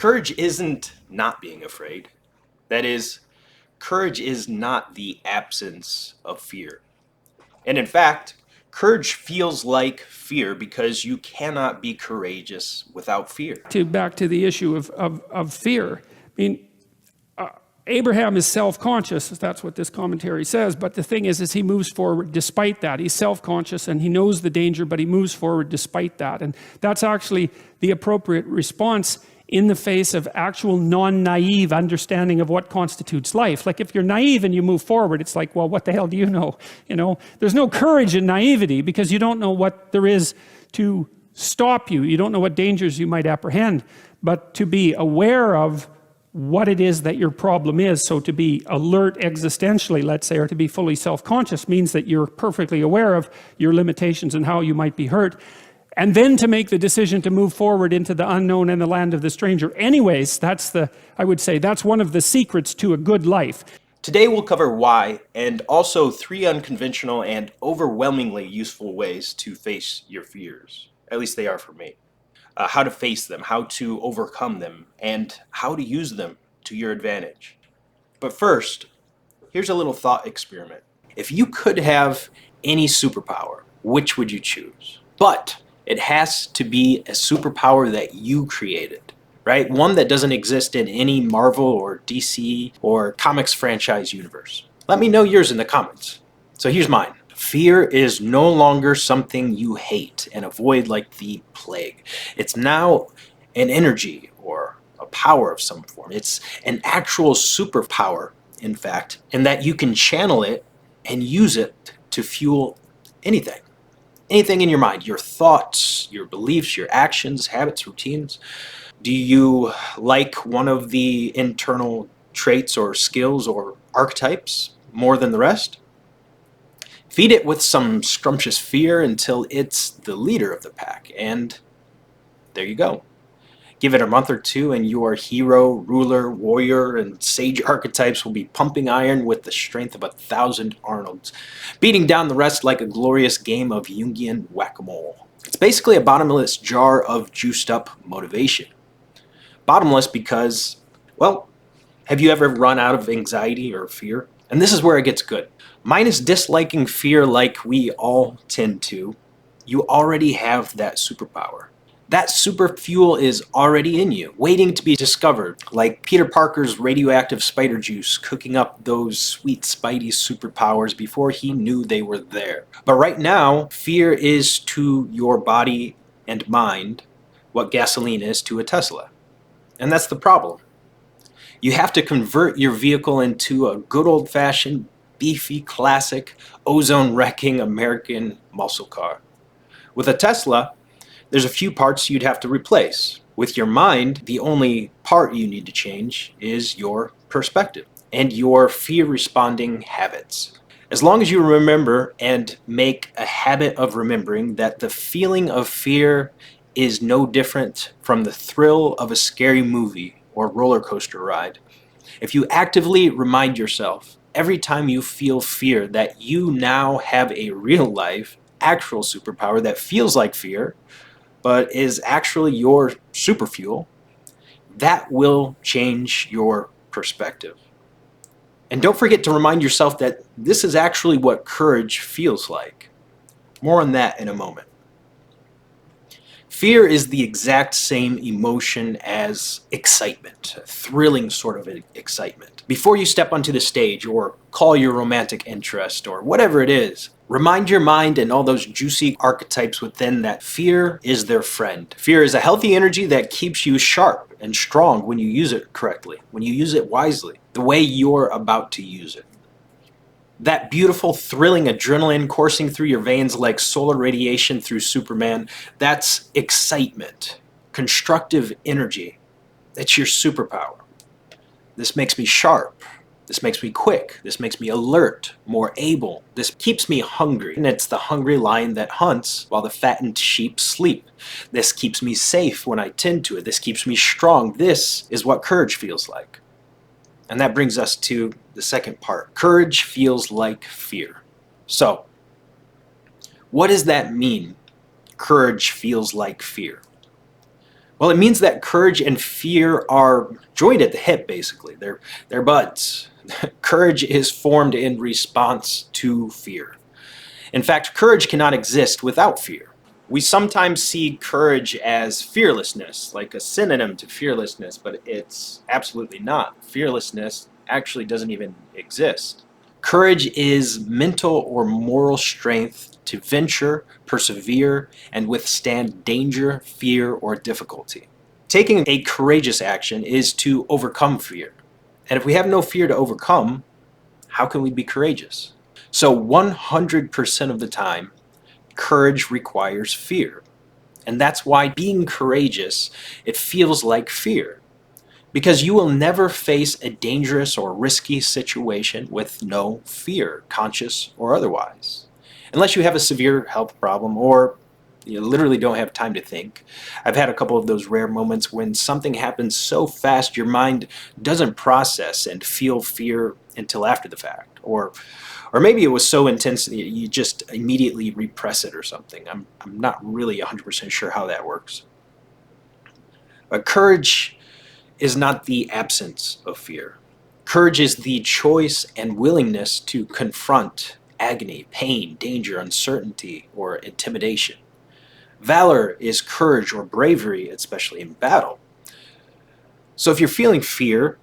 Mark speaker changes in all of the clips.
Speaker 1: Courage isn't not being afraid. That is, courage is not the absence of fear. And in fact, courage feels like fear because you cannot be courageous without fear.
Speaker 2: Back to the issue of fear. I mean, Abraham is self-conscious, that's what this commentary says, but the thing is he moves forward despite that. He's self-conscious and he knows the danger, but he moves forward despite that. And that's actually the appropriate response in the face of actual non-naive understanding of what constitutes life. Like if you're naive and you move forward, it's like, well, what the hell do you know? You know, there's no courage in naivety because you don't know what there is to stop you. You don't know what dangers you might apprehend, but to be aware of what it is that your problem is. So to be alert existentially, let's say, or to be fully self-conscious means that you're perfectly aware of your limitations and how you might be hurt. And then to make the decision to move forward into the unknown and the land of the stranger. Anyways, I would say that's one of the secrets to a good life.
Speaker 1: Today we'll cover why, and also 3 unconventional and overwhelmingly useful ways to face your fears. At least they are for me. How to face them, how to overcome them, and how to use them to your advantage. But first, here's a little thought experiment. If you could have any superpower, which would you choose? But it has to be a superpower that you created, right? One that doesn't exist in any Marvel or DC or comics franchise universe. Let me know yours in the comments. So here's mine. Fear is no longer something you hate and avoid like the plague. It's now an energy or a power of some form. It's an actual superpower, in fact, and that you can channel it and use it to fuel anything. Anything in your mind, your thoughts, your beliefs, your actions, habits, routines. Do you like one of the internal traits or skills or archetypes more than the rest? Feed it with some scrumptious fear until it's the leader of the pack, and there you go. Give it a month or two and your hero, ruler, warrior, and sage archetypes will be pumping iron with the strength of 1,000 Arnolds, beating down the rest like a glorious game of Jungian whack-a-mole. It's basically a bottomless jar of juiced up motivation. Bottomless because, well, have you ever run out of anxiety or fear? And this is where it gets good. Minus disliking fear like we all tend to, you already have that superpower. That super fuel is already in you, waiting to be discovered, like Peter Parker's radioactive spider juice cooking up those sweet Spidey superpowers before he knew they were there. But right now, fear is to your body and mind what gasoline is to a Tesla. And that's the problem. You have to convert your vehicle into a good old-fashioned, beefy, classic, ozone-wrecking American muscle car. With a Tesla, there's a few parts you'd have to replace. With your mind, the only part you need to change is your perspective and your fear-responding habits. As long as you remember and make a habit of remembering that the feeling of fear is no different from the thrill of a scary movie or roller coaster ride. If you actively remind yourself every time you feel fear that you now have a real life, actual superpower that feels like fear, but is actually your super fuel, that will change your perspective. And don't forget to remind yourself that this is actually what courage feels like. More on that in a moment. Fear is the exact same emotion as excitement, a thrilling sort of excitement. Before you step onto the stage or call your romantic interest or whatever it is, remind your mind and all those juicy archetypes within that fear is their friend. Fear is a healthy energy that keeps you sharp and strong when you use it correctly, when you use it wisely, the way you're about to use it. That beautiful, thrilling adrenaline coursing through your veins like solar radiation through Superman, that's excitement, constructive energy. That's your superpower. This makes me sharp. This makes me quick. This makes me alert, more able. This keeps me hungry. And it's the hungry lion that hunts while the fattened sheep sleep. This keeps me safe when I tend to it. This keeps me strong. This is what courage feels like. And that brings us to the second part. Courage feels like fear. So, what does that mean? Courage feels like fear. Well, it means that courage and fear are joined at the hip, basically. They're buds. Courage is formed in response to fear. In fact, courage cannot exist without fear. We sometimes see courage as fearlessness, like a synonym to fearlessness, but it's absolutely not. Fearlessness actually doesn't even exist. Courage is mental or moral strength to venture, persevere, and withstand danger, fear, or difficulty. Taking a courageous action is to overcome fear. And if we have no fear to overcome, how can we be courageous? So 100% of the time, courage requires fear. And that's why being courageous, it feels like fear. Because you will never face a dangerous or risky situation with no fear, conscious or otherwise. Unless you have a severe health problem or you literally don't have time to think. I've had a couple of those rare moments when something happens so fast your mind doesn't process and feel fear until after the fact. Or maybe it was so intense that you just immediately repress it or something. I'm not really 100% sure how that works. But courage is not the absence of fear. Courage is the choice and willingness to confront agony, pain, danger, uncertainty, or intimidation. Valor is courage or bravery, especially in battle. So if you're feeling fear,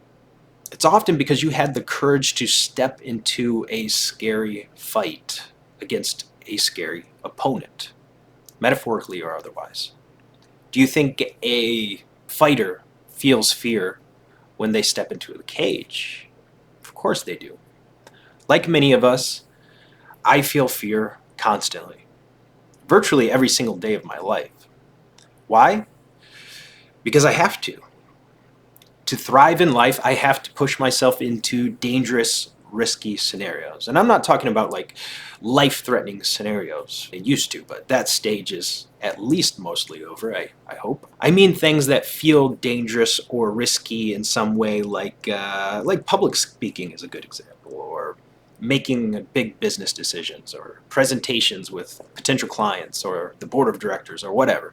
Speaker 1: it's often because you had the courage to step into a scary fight against a scary opponent, metaphorically or otherwise. Do you think a fighter feels fear when they step into the cage? Of course they do. Like many of us, I feel fear constantly, virtually every single day of my life. Why? Because I have to. To thrive in life, I have to push myself into dangerous, risky scenarios. And I'm not talking about like life-threatening scenarios. It used to, but that stage is at least mostly over, I hope. I mean things that feel dangerous or risky in some way, like public speaking is a good example, or making big business decisions, or presentations with potential clients, or the board of directors, or whatever.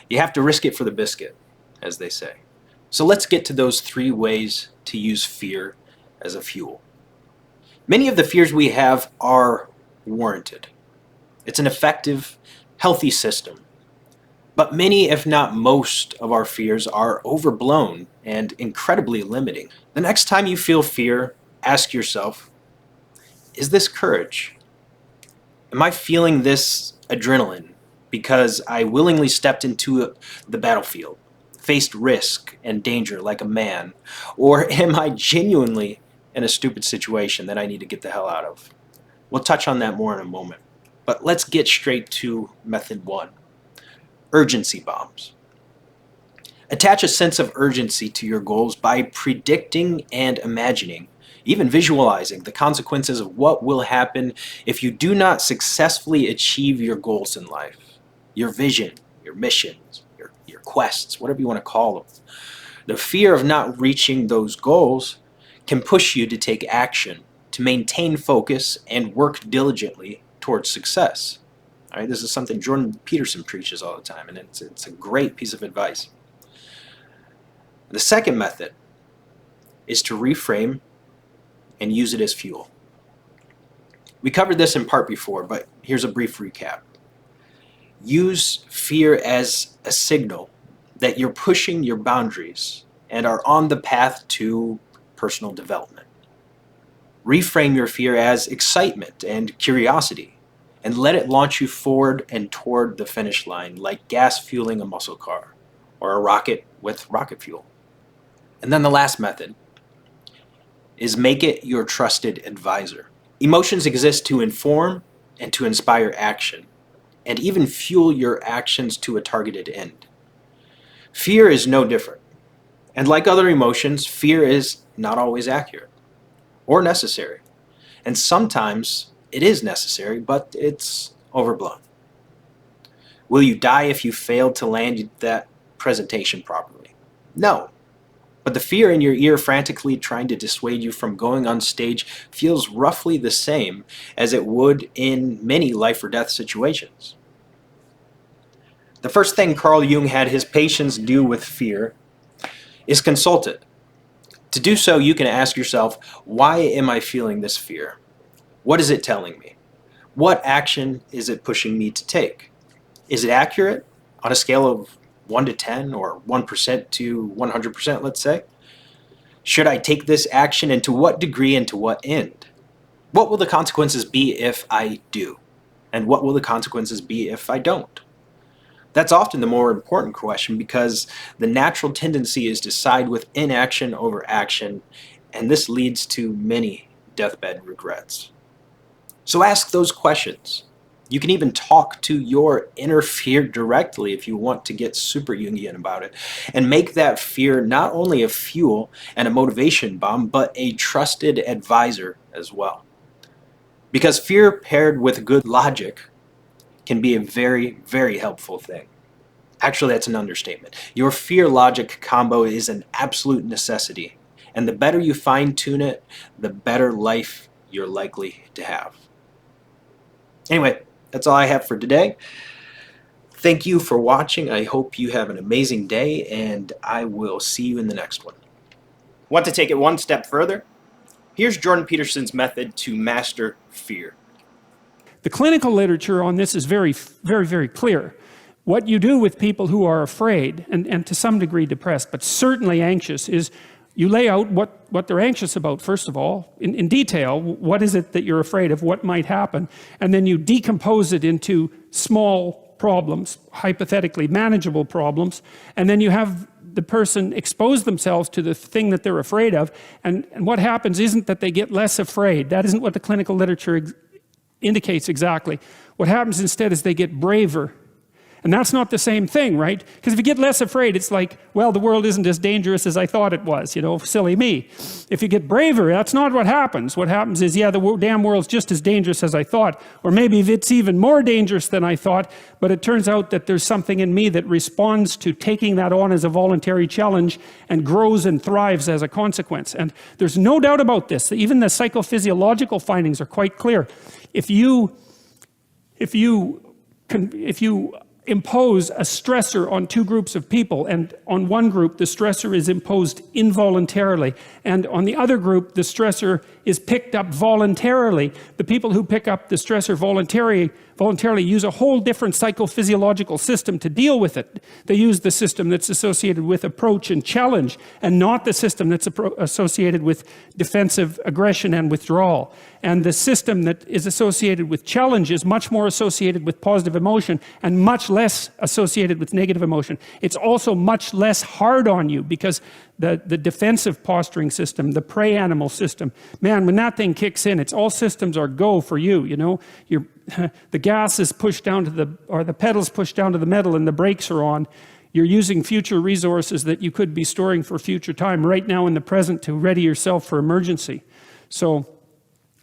Speaker 1: You have to risk it for the biscuit, as they say. So let's get to those 3 ways to use fear as a fuel. Many of the fears we have are warranted. It's an effective, healthy system. But many, if not most, of our fears are overblown and incredibly limiting. The next time you feel fear, ask yourself, is this courage? Am I feeling this adrenaline because I willingly stepped into the battlefield, faced risk and danger like a man? Or am I genuinely in a stupid situation that I need to get the hell out of? We'll touch on that more in a moment. But let's get straight to method 1, urgency bombs. Attach a sense of urgency to your goals by predicting and imagining, even visualizing the consequences of what will happen if you do not successfully achieve your goals in life, your vision, your missions, your quests, whatever you want to call them. The fear of not reaching those goals can push you to take action, to maintain focus, and work diligently towards success. All right, this is something Jordan Peterson preaches all the time, and it's a great piece of advice. The second method is to reframe and use it as fuel. We covered this in part before, but here's a brief recap. Use fear as a signal that you're pushing your boundaries and are on the path to personal development. Reframe your fear as excitement and curiosity, and let it launch you forward and toward the finish line like gas fueling a muscle car or a rocket with rocket fuel. And then the last method is make it your trusted advisor. Emotions exist to inform and to inspire action, and even fuel your actions to a targeted end. Fear is no different. And like other emotions, fear is not always accurate or necessary. And sometimes it is necessary, but it's overblown. Will you die if you failed to land that presentation properly? No. But the fear in your ear frantically trying to dissuade you from going on stage feels roughly the same as it would in many life or death situations. The first thing Carl Jung had his patients do with fear is consult it. To do so, you can ask yourself, why am I feeling this fear? What is it telling me? What action is it pushing me to take? Is it accurate on a scale of 1 to 10 or 1% to 100%, let's say? Should I take this action, and to what degree and to what end? What will the consequences be if I do? And what will the consequences be if I don't? That's often the more important question, because the natural tendency is to side with inaction over action, and this leads to many deathbed regrets. So ask those questions. You can even talk to your inner fear directly if you want to get super Jungian about it, and make that fear not only a fuel and a motivation bomb, but a trusted advisor as well. Because fear paired with good logic can be a very, very helpful thing. Actually, that's an understatement. Your fear-logic combo is an absolute necessity, and the better you fine-tune it, the better life you're likely to have. Anyway, that's all I have for today. Thank you for watching. I hope you have an amazing day, and I will see you in the next one. Want to take it one step further? Here's Jordan Peterson's method to master fear.
Speaker 2: The clinical literature on this is very, very, very clear. What you do with people who are afraid, and to some degree depressed, but certainly anxious, is you lay out what they're anxious about, first of all, in detail. What is it that you're afraid of? What might happen? And then you decompose it into small problems, hypothetically manageable problems, and then you have the person expose themselves to the thing that they're afraid of, and what happens isn't that they get less afraid. That isn't what the clinical literature indicates exactly. What happens instead is they get braver. And that's not the same thing, right? Because if you get less afraid, it's like, well, the world isn't as dangerous as I thought it was, you know, silly me. If you get braver, that's not what happens. What happens is, yeah, the damn world's just as dangerous as I thought, or maybe it's even more dangerous than I thought, but it turns out that there's something in me that responds to taking that on as a voluntary challenge and grows and thrives as a consequence. And there's no doubt about this. Even the psychophysiological findings are quite clear. If you impose a stressor on two groups of people, and on one group the stressor is imposed involuntarily, and on the other group the stressor is picked up voluntarily, the people who pick up the stressor voluntarily use a whole different psychophysiological system to deal with it. They use the system that's associated with approach and challenge, and not the system that's associated with defensive aggression and withdrawal. And the system that is associated with challenge is much more associated with positive emotion and much less associated with negative emotion. It's also much less hard on you, because the defensive posturing system, the prey animal system, man, when that thing kicks in, it's all systems are go for you, you know. The gas is pushed down to the pedals pushed down to the metal, and the brakes are on. You're using future resources that you could be storing for future time right now in the present to ready yourself for emergency. So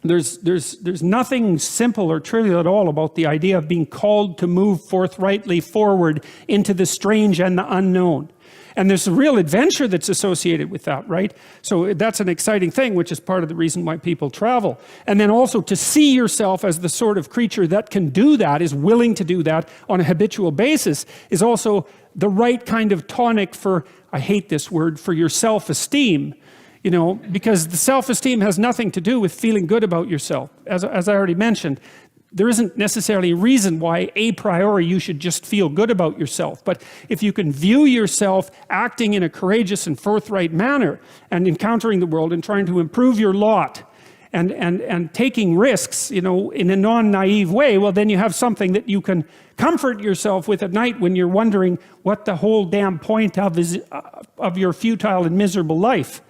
Speaker 2: there's nothing simple or trivial at all about the idea of being called to move forthrightly forward into the strange and the unknown. And there's a real adventure that's associated with that, right? So that's an exciting thing, which is part of the reason why people travel. And then also to see yourself as the sort of creature that can do that, is willing to do that on a habitual basis, is also the right kind of tonic for, I hate this word, for your self-esteem. You know, because the self-esteem has nothing to do with feeling good about yourself. As I already mentioned, there isn't necessarily a reason why a priori you should just feel good about yourself. But if you can view yourself acting in a courageous and forthright manner, and encountering the world and trying to improve your lot, and taking risks, you know, in a non-naive way, well, then you have something that you can comfort yourself with at night when you're wondering what the whole damn point of your futile and miserable life.